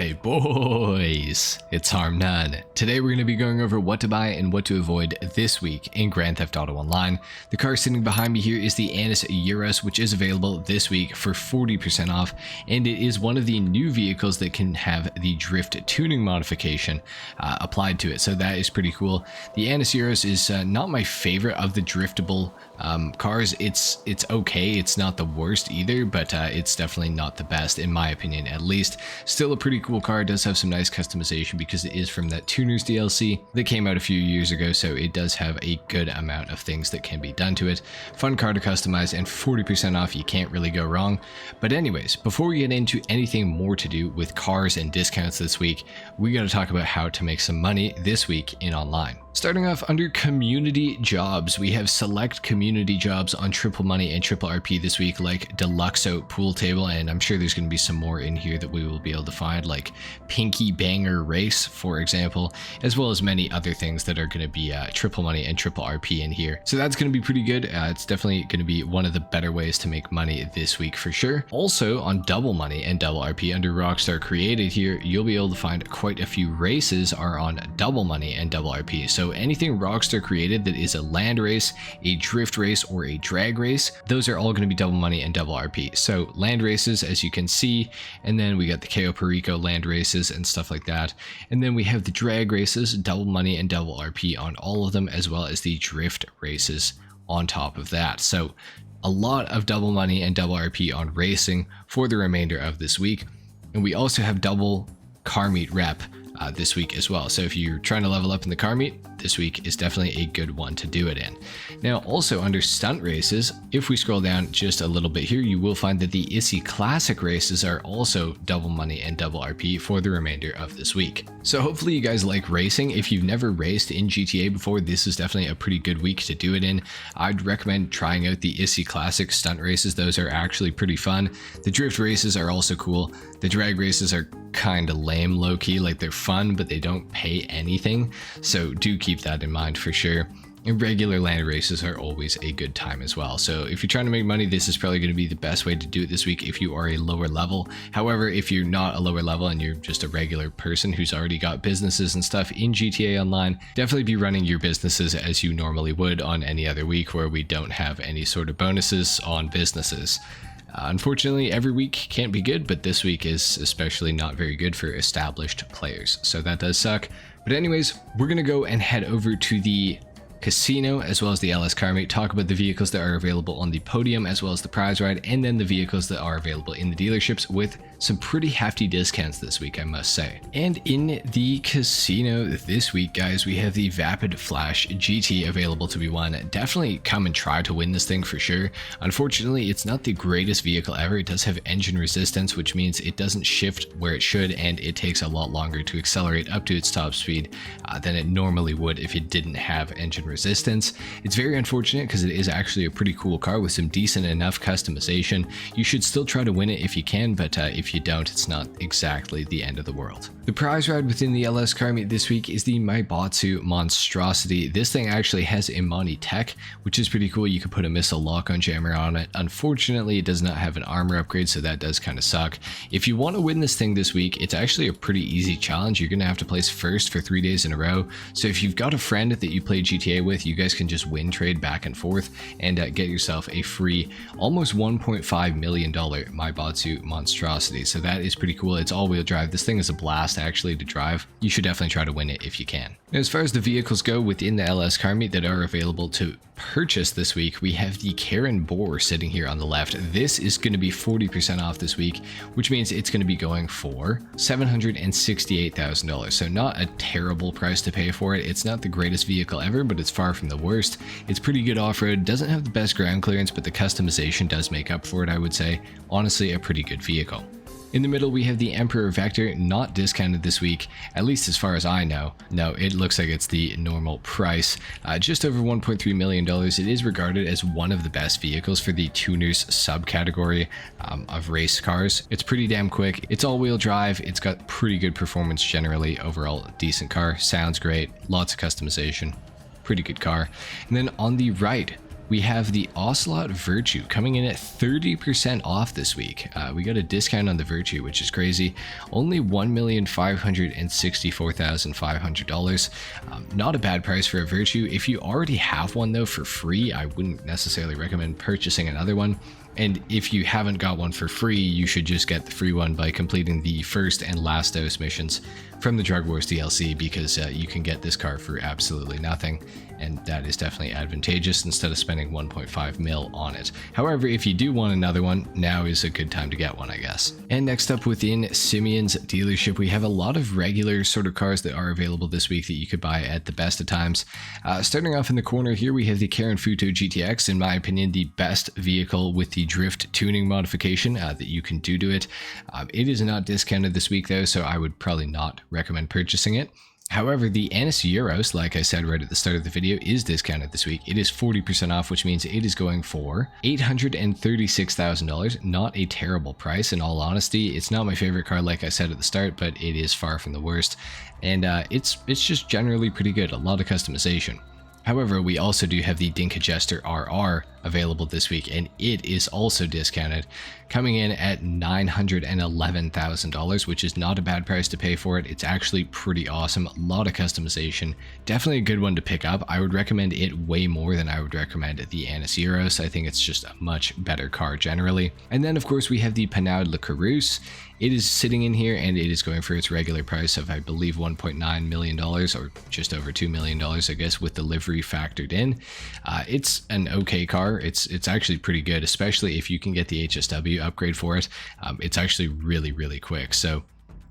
Hey boys, it's HarmNone. Today we're going to be going over what to buy and what to avoid this week in Grand Theft Auto Online. The car sitting behind me here is the Annis Euros, which is available this week for 40% off, and it is one of the new vehicles that can have the drift tuning modification applied to it, so that is pretty cool. The Annis Euros is not my favorite of the driftable cars. It's okay, it's not the worst either, but it's definitely not the best in my opinion, at least. Still a pretty cool car. It does have some nice customization because it is from that Tuners DLC that came out a few years ago, so it does have a good amount of things that can be done to it. Fun car to customize, and 40% off, you can't really go wrong. But anyways, before we get into anything more to do with cars and discounts this week, we got to talk about how to make some money this week in online. Starting off under community jobs, we have select community jobs on Triple Money and Triple RP this week, like Deluxo Pool Table, and I'm sure there's going to be some more in here that we will be able to find, like Pinky Banger Race, for example, as well as many other things that are going to be Triple Money and Triple RP in here. So that's going to be pretty good. It's definitely going to be one of the better ways to make money this week for sure. Also on Double Money and Double RP under Rockstar Created here, you'll be able to find quite a few races are on Double Money and Double RP. So anything Rockstar created that is a land race, a drift race, or a drag race, those are all going to be Double Money and Double RP. So land races, as you can see, and then we got the KO Perico land races and stuff like that. And then we have the drag races, Double Money and Double RP on all of them, as well as the drift races on top of that. So a lot of Double Money and Double RP on racing for the remainder of this week. And we also have double car meet rep this week as well. So if you're trying to level up in the car meet, this week is definitely a good one to do it in. Now also under stunt races, if we scroll down just a little bit here, you will find that the ISI Classic races are also Double Money and Double RP for the remainder of this week. So hopefully you guys like racing. If you've never raced in GTA before, this is definitely a pretty good week to do it in. I'd recommend trying out the ISI Classic stunt races. Those are actually pretty fun. The drift races are also cool. The drag races are kind of lame low-key, like they're fun but they don't pay anything, so do keep that in mind for sure. And regular land races are always a good time as well. So if you're trying to make money, this is probably going to be the best way to do it this week if you are a lower level. However, if you're not a lower level and you're just a regular person who's already got businesses and stuff in GTA Online, definitely be running your businesses as you normally would on any other week where we don't have any sort of bonuses on businesses. Unfortunately, every week can't be good, but this week is especially not very good for established players, so that does suck. But anyways, we're gonna go and head over to the casino as well as the LS car meet, talk about the vehicles that are available on the podium as well as the prize ride, and then the vehicles that are available in the dealerships with some pretty hefty discounts this week, I must say. And in the casino this week, guys, we have the Vapid Flash GT available to be won. Definitely come and try to win this thing for sure. Unfortunately, it's not the greatest vehicle ever. It does have engine resistance, which means it doesn't shift where it should, and it takes a lot longer to accelerate up to its top speed than it normally would if it didn't have engine resistance. It's very unfortunate because it is actually a pretty cool car with some decent enough customization. You should still try to win it if you can, but if you don't, it's not exactly the end of the world. The prize ride within the LS car meet this week is the MRBOSSFTW monstrosity. This thing actually has Imani tech, which is pretty cool. You can put a missile lock-on jammer on it. Unfortunately, it does not have an armor upgrade, so that does kind of suck. If you want to win this thing this week, it's actually a pretty easy challenge. You're going to have to place first for 3 days in a row. So if you've got a friend that you play GTA with, you guys can just win trade back and forth and get yourself a free almost $1.5 million MRBOSSFTW monstrosity. So that is pretty cool. It's all-wheel drive. This thing is a blast actually to drive. You should definitely try to win it if you can. Now, as far as the vehicles go within the LS car meet that are available to purchase this week, we have the Karen Boar sitting here on the left. This is going to be 40% off this week, which means it's going to be going for $768,000. So not a terrible price to pay for it. It's not the greatest vehicle ever, but it's far from the worst. It's pretty good off-road, doesn't have the best ground clearance, but the customization does make up for it, I would say. Honestly, a pretty good vehicle. In the middle, we have the Emperor Vector, not discounted this week, at least as far as I know. No, it looks like it's the normal price, just over $1.3 million. It is regarded as one of the best vehicles for the tuners subcategory of race cars. It's pretty damn quick. It's all-wheel drive. It's got pretty good performance generally. Overall, decent car. Sounds great. Lots of customization. Pretty good car. And then on the right, we have the Ocelot Virtue coming in at 30% off this week. We got a discount on the Virtue, which is crazy. Only $1,564,500. Not a bad price for a Virtue. If you already have one though for free, I wouldn't necessarily recommend purchasing another one. And if you haven't got one for free, you should just get the free one by completing the first and last dose missions from the Drug Wars DLC, because you can get this car for absolutely nothing, and that is definitely advantageous instead of spending 1.5 mil on it. However, if you do want another one, now is a good time to get one, I guess. And next up within Simeon's dealership, we have a lot of regular sort of cars that are available this week that you could buy at the best of times. Starting off in the corner here, we have the Karen Futo GTX, in my opinion, the best vehicle with the drift tuning modification that you can do to it. It is not discounted this week though, so I would probably not recommend purchasing it. However, the Annis Euros, like I said right at the start of the video, is discounted this week. It is 40% off, which means it is going for $836,000. Not a terrible price, in all honesty. It's not my favorite car, like I said at the start, but it is far from the worst. And it's just generally pretty good. A lot of customization. However, we also do have the Dinka Jester RR available this week, and it is also discounted, coming in at $911,000, which is not a bad price to pay for it. It's actually pretty awesome. A lot of customization. Definitely a good one to pick up. I would recommend it way more than I would recommend the Annis Euros. I think it's just a much better car generally. And then, of course, we have the Panaud Le Carouse. It is sitting in here, and it is going for its regular price of, I believe, $1.9 million, or just over $2 million, I guess, with the livery factored in. It's an okay car. It's actually pretty good, especially if you can get the HSW upgrade for it. It's actually really, really quick. So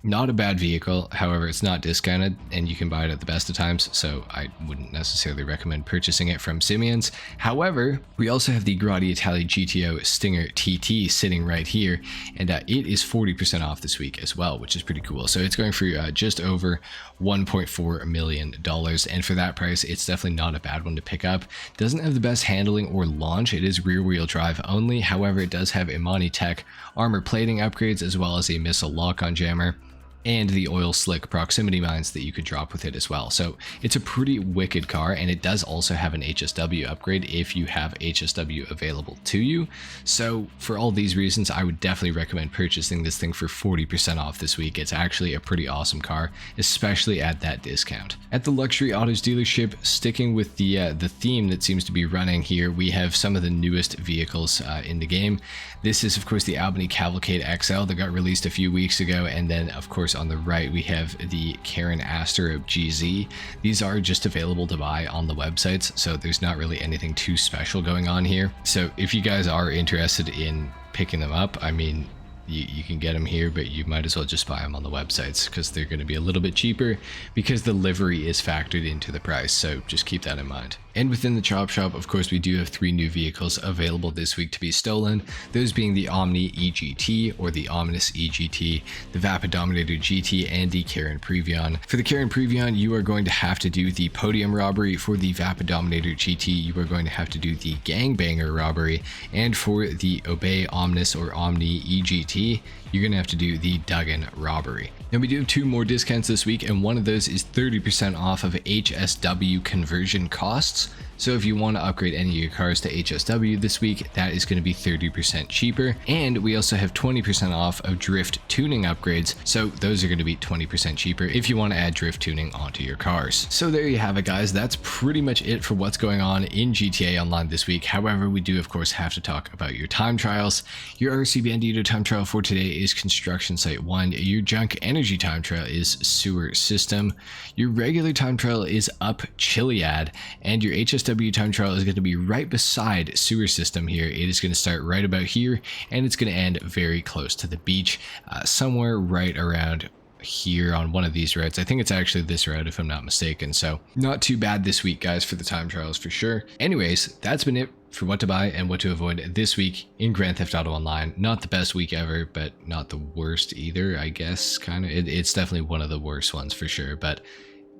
not a bad vehicle. However, it's not discounted, and you can buy it at the best of times, so I wouldn't necessarily recommend purchasing it from Simeon's. However, we also have the Grotti Italia GTO Stinger TT sitting right here, and it is 40% off this week as well, which is pretty cool. So it's going for just over $1.4 million, and for that price, it's definitely not a bad one to pick up. Doesn't have the best handling or launch. It is rear-wheel drive only. However, it does have Imani Tech armor plating upgrades, as well as a missile lock-on jammer, and the oil slick proximity mines that you could drop with it as well. So it's a pretty wicked car, and it does also have an HSW upgrade if you have HSW available to you. So for all these reasons, I would definitely recommend purchasing this thing for 40% off this week. It's actually a pretty awesome car, especially at that discount. At the Luxury Autos dealership, sticking with the theme that seems to be running here, we have some of the newest vehicles in the game. This is, of course, the Albany Cavalcade XL that got released a few weeks ago, and then, of course, on the right we have the Karen Astro GZ. These are just available to buy on the websites, so there's not really anything too special going on here. So if you guys are interested in picking them up, I mean, you can get them here, but you might as well just buy them on the websites, because they're going to be a little bit cheaper because the livery is factored into the price, so just keep that in mind. And within the chop shop, of course, we do have 3 new vehicles available this week to be stolen, those being the Omni EGT, or the Ominous EGT, the Vapid Dominator GT, and the Karen Previon. For the Karen Previon, you are going to have to do the podium robbery. For the Vapid Dominator GT, you are going to have to do the gangbanger robbery, and for the Obey Omnis or Omni EGT, you're going to have to do the Duggan robbery. Now we do have 2 more discounts this week, and one of those is 30% off of HSW conversion costs. So if you want to upgrade any of your cars to HSW this week, that is going to be 30% cheaper. And we also have 20% off of drift tuning upgrades. So those are going to be 20% cheaper if you want to add drift tuning onto your cars. So there you have it, guys. That's pretty much it for what's going on in GTA Online this week. However, we do of course have to talk about your time trials. Your RC Bandito time trial for today is Construction Site 1. Your Junk Energy time trial is Sewer System. Your regular time trial is Up Chiliad, and your HSW time trial is going to be right beside Sewer System here. It is going to start right about here, and it's going to end very close to the beach, somewhere right around here on one of these routes. I think it's actually this route if I'm not mistaken. So not too bad this week, guys, for the time trials for sure. Anyways, that's been it for what to buy and what to avoid this week in Grand Theft Auto Online. Not the best week ever, but not the worst either, I guess. Kind of. It's definitely one of the worst ones for sure, but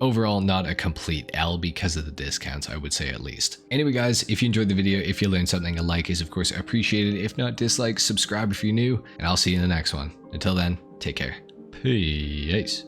overall, not a complete L because of the discounts, I would say, at least. Anyway, guys, if you enjoyed the video, if you learned something, a like is of course appreciated. If not, dislike, subscribe if you're new, and I'll see you in the next one. Until then, take care. Peace.